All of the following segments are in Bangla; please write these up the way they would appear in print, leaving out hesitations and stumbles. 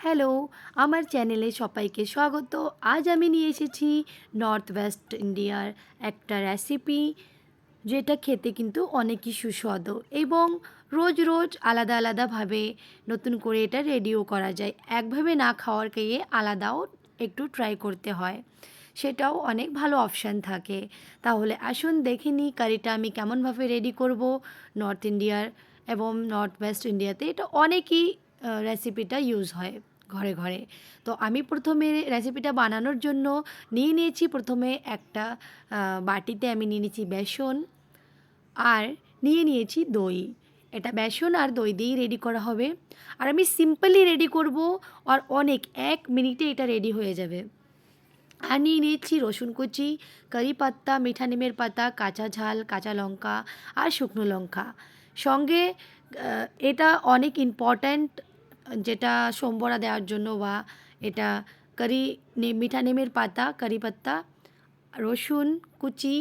হ্যালো, আমার চ্যানেলে সবাইকে স্বাগত। আজ আমি নিয়ে এসেছি নর্থ ওয়েস্ট ইন্ডিয়ার একটা রেসিপি, যেটা খেতে কিন্তু অনেকই সুস্বাদু এবং রোজ রোজ আলাদা আলাদাভাবে নতুন করে এটা রেডিও করা যায়। একভাবে না খাওয়ার গিয়ে আলাদাও একটু ট্রাই করতে হয়, সেটাও অনেক ভালো অপশান থাকে। তাহলে আসুন দেখে নিই কারিটা আমি কেমনভাবে রেডি করব। নর্থ ইন্ডিয়ার এবং নর্থ ওয়েস্ট ইন্ডিয়াতে এটা অনেকই রেসিপিটা ইউজ হয় ঘরে ঘরে। তো আমি প্রথমে রেসিপিটা বানানোর জন্য নিয়েছি প্রথমে একটা বাটিতে আমি নিয়ে নিয়েছি বেসন আর নিয়েছি দই। এটা বেসন আর দই দিয়েই রেডি করা হবে, আর আমি সিম্পলি রেডি করব, আর অনেক 1 মিনিটে এটা রেডি হয়ে যাবে। আর নিয়েছি রসুন কুচি, কারি পাত্তা, মিঠা নিমের পাতা, কাঁচা ঝাল, কাঁচা লঙ্কা আর শুকনো লঙ্কা। সঙ্গে এটা অনেক ইম্পর্ট্যান্ট, যেটা সোমবড়া দেওয়ার জন্য, বা এটা মিঠা নিমের পাতা, কারি পাত্তা, রসুন কুচি,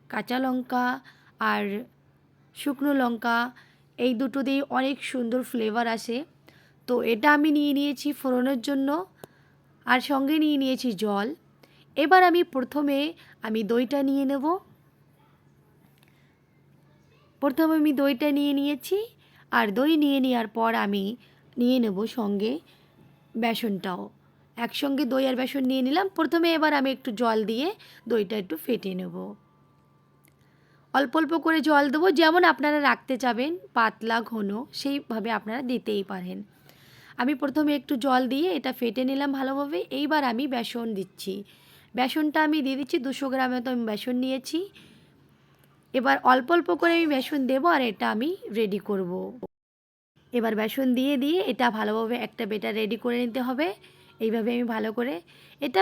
কাঁচা লঙ্কা আর শুকনো লঙ্কা, এই দুটো দিয়ে অনেক সুন্দর ফ্লেভার আসে। তো এটা আমি নিয়েছি ফোড়নের জন্য, আর সঙ্গে নিয়েছি জল। এবার প্রথমে আমি দইটা নিয়ে নেব। প্রথমে আমি দইটা নিয়েছি, আর দই নিয়ে নেওয়ার পর আমি নিয়ে নেব সঙ্গে বেসনটাও। একসঙ্গে দই আর বেসন নিয়ে নিলাম। প্রথমে এবার আমি একটু জল দিয়ে দইটা একটু ফেটিয়ে নেব। অল্প অল্প করে জল দেবো, যেমন আপনারা রাখতে চাবেন, পাতলা ঘন সেইভাবে আপনারা দিতেই পারেন। আমি প্রথমে একটু জল দিয়ে এটা ফেটে নিলাম ভালোভাবে। এইবার আমি বেসন দিচ্ছি। বেসনটা আমি দিয়ে দিচ্ছি 200 গ্রাম মতো আমি বেসন নিয়েছি। এবার অল্প অল্প করে আমি বেসন দেবো, আর এটা আমি রেডি করব। এবার বেসন দিয়ে এটা ভালোভাবে একটা বেটার রেডি করে নিতে হবে। এইভাবে আমি ভালো করে এটা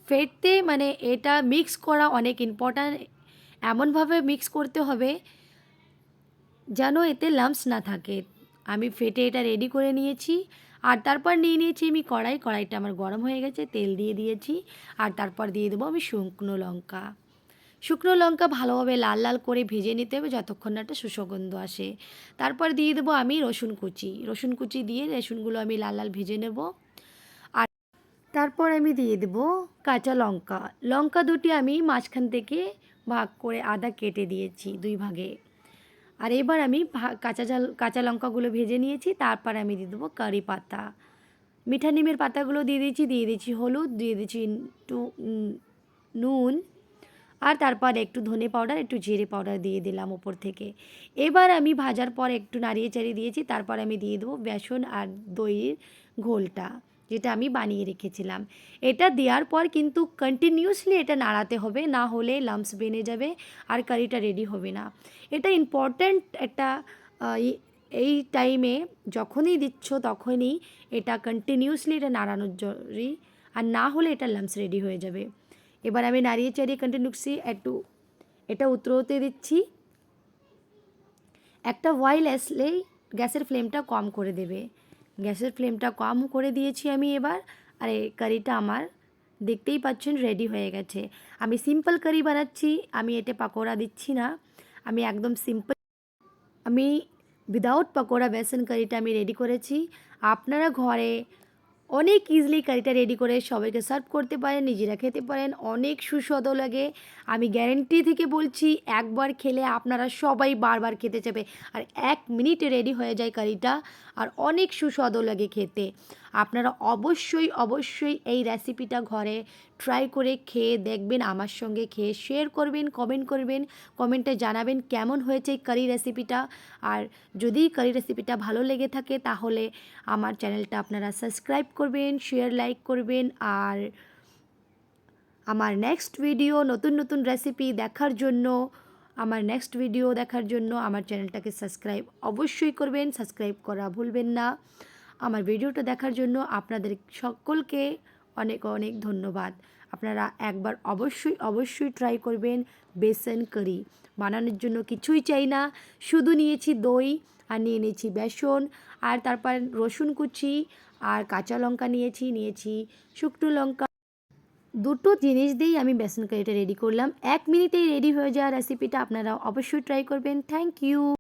ফেটতে, মানে এটা মিক্স করা অনেক ইম্পর্ট্যান্ট। এমনভাবে মিক্স করতে হবে যেন এতে লাম্পস না থাকে। আমি ফেটে এটা রেডি করে নিয়েছি। আর তারপর নিয়েছি আমি কড়াইটা আমার গরম হয়ে গেছে, তেল দিয়ে দিয়েছি। আর তারপর দিয়ে দেবো আমি শুকনো লঙ্কা ভালোভাবে লাল লাল করে ভেজে নিতে হবে যতক্ষণ না একটা সুগন্ধ আসে। তারপর দিয়ে দেবো আমি রসুন কুচি দিয়ে রসুনগুলো আমি লাল লাল ভেজে নেব। আর তারপর আমি দিয়ে দেবো কাঁচা লঙ্কা। লঙ্কা দুটি আমি মাঝখান থেকে ভাগ করে আদা কেটে দিয়েছি 2 ভাগে। আর এবার আমি কাঁচা লঙ্কাগুলো ভেজে নিয়েছি। তারপর আমি দিয়ে দেবো কারি পাতা, মিঠা নিমের পাতাগুলো দিয়ে দিয়েছি হলুদ, দিয়ে দিয়েছি একটু নুন, আর তারপর একটু ধনে পাউডার, একটু জিরে পাউডার দিয়ে দিলাম ওপর থেকে। এবার আমি ভাজার পর একটু নাড়িয়ে চাড়িয়ে দিয়েছি। তারপর আমি দিয়ে দেবো বেসন আর দইয়ের ঘোলটা, যেটা আমি বানিয়ে রেখেছিলাম। এটা দেওয়ার পর কিন্তু কন্টিনিউয়াসলি এটা নাড়াতে হবে, না হলে লাম্পস বেঁধে যাবে আর কারিটা রেডি হবে না। এটা ইম্পর্ট্যান্ট একটা এই টাইমে যখনই দিচ্ছ তখনই এটা কন্টিনিউয়াসলি এটা নাড়ানোর জরুরি, আর না হলে এটা লাম্পস রেডি হয়ে যাবে। এবার আমি নাড়িয়ে চাড়িয়ে কন্টিনিউয়াসলি একটু এটা উতরোতে দিচ্ছি। একটা ওয়াইল আসলেই গ্যাসের ফ্লেমটা কম করে দেবে। গ্যাসের ফ্লেমটা কম করে দিয়েছি আমি এবার। আর এই কারিটা আমার দেখতেই পাচ্ছেন রেডি হয়ে গেছে। আমি সিম্পল কারি বানাচ্ছি, আমি এতে পাকোড়া দিচ্ছি না। আমি একদম সিম্পল, আমি উইদাউট পাকোড়া বেসন কারিটা আমি রেডি করেছি। আপনারা ঘরে অনেক ইজিলি কারিটা রেডি করে সবাইকে সার্ভ করতে পারেন, নিজেরা খেতে পারেন, অনেক সুস্বাদু লাগে। আমি গ্যারেন্টি থেকে বলছি, একবার খেলে আপনারা সবাই বারবার খেতে চাইবে। আর 1 মিনিটে রেডি হয়ে যায় কারিটা, আর অনেক সুস্বাদু লাগে খেতে। আপনারা অবশ্যই এই রেসিপিটা ঘরে ট্রাই করে খেয়ে দেখবেন, আমার সঙ্গে খেয়ে শেয়ার করবেন, কমেন্ট করবেন, কমেন্টে জানাবেন কেমন হয়েছে এই কারি রেসিপিটা। আর যদি কারি রেসিপিটা ভালো লেগে থাকে তাহলে আমার চ্যানেলটা আপনারা সাবস্ক্রাইব করবেন, শেয়ার লাইক করবেন। আর আমার নেক্সট ভিডিও নতুন রেসিপি দেখার জন্য, আমার চ্যানেলটাকে সাবস্ক্রাইব অবশ্যই করবেন, সাবস্ক্রাইব করা ভুলবেন না। আমার ভিডিওটা দেখার জন্য আপনাদের সকলকে অনেক অনেক ধন্যবাদ। আপনারা একবার অবশ্যই ট্রাই করবেন। বেসন কারি বানানোর জন্য কিছুই চাই না, শুধু নিয়েছি দই, আর নিয়েছি বেসন, আর তারপর রসুন কুচি, আর কাঁচা লঙ্কা নিয়েছি শুকনো লঙ্কা। দুটো জিনিস দিয়েই আমি বেসন কারিটা রেডি করলাম। 1 মিনিটেই রেডি হয়ে যাওয়া রেসিপিটা আপনারা অবশ্যই ট্রাই করবেন। Thank you.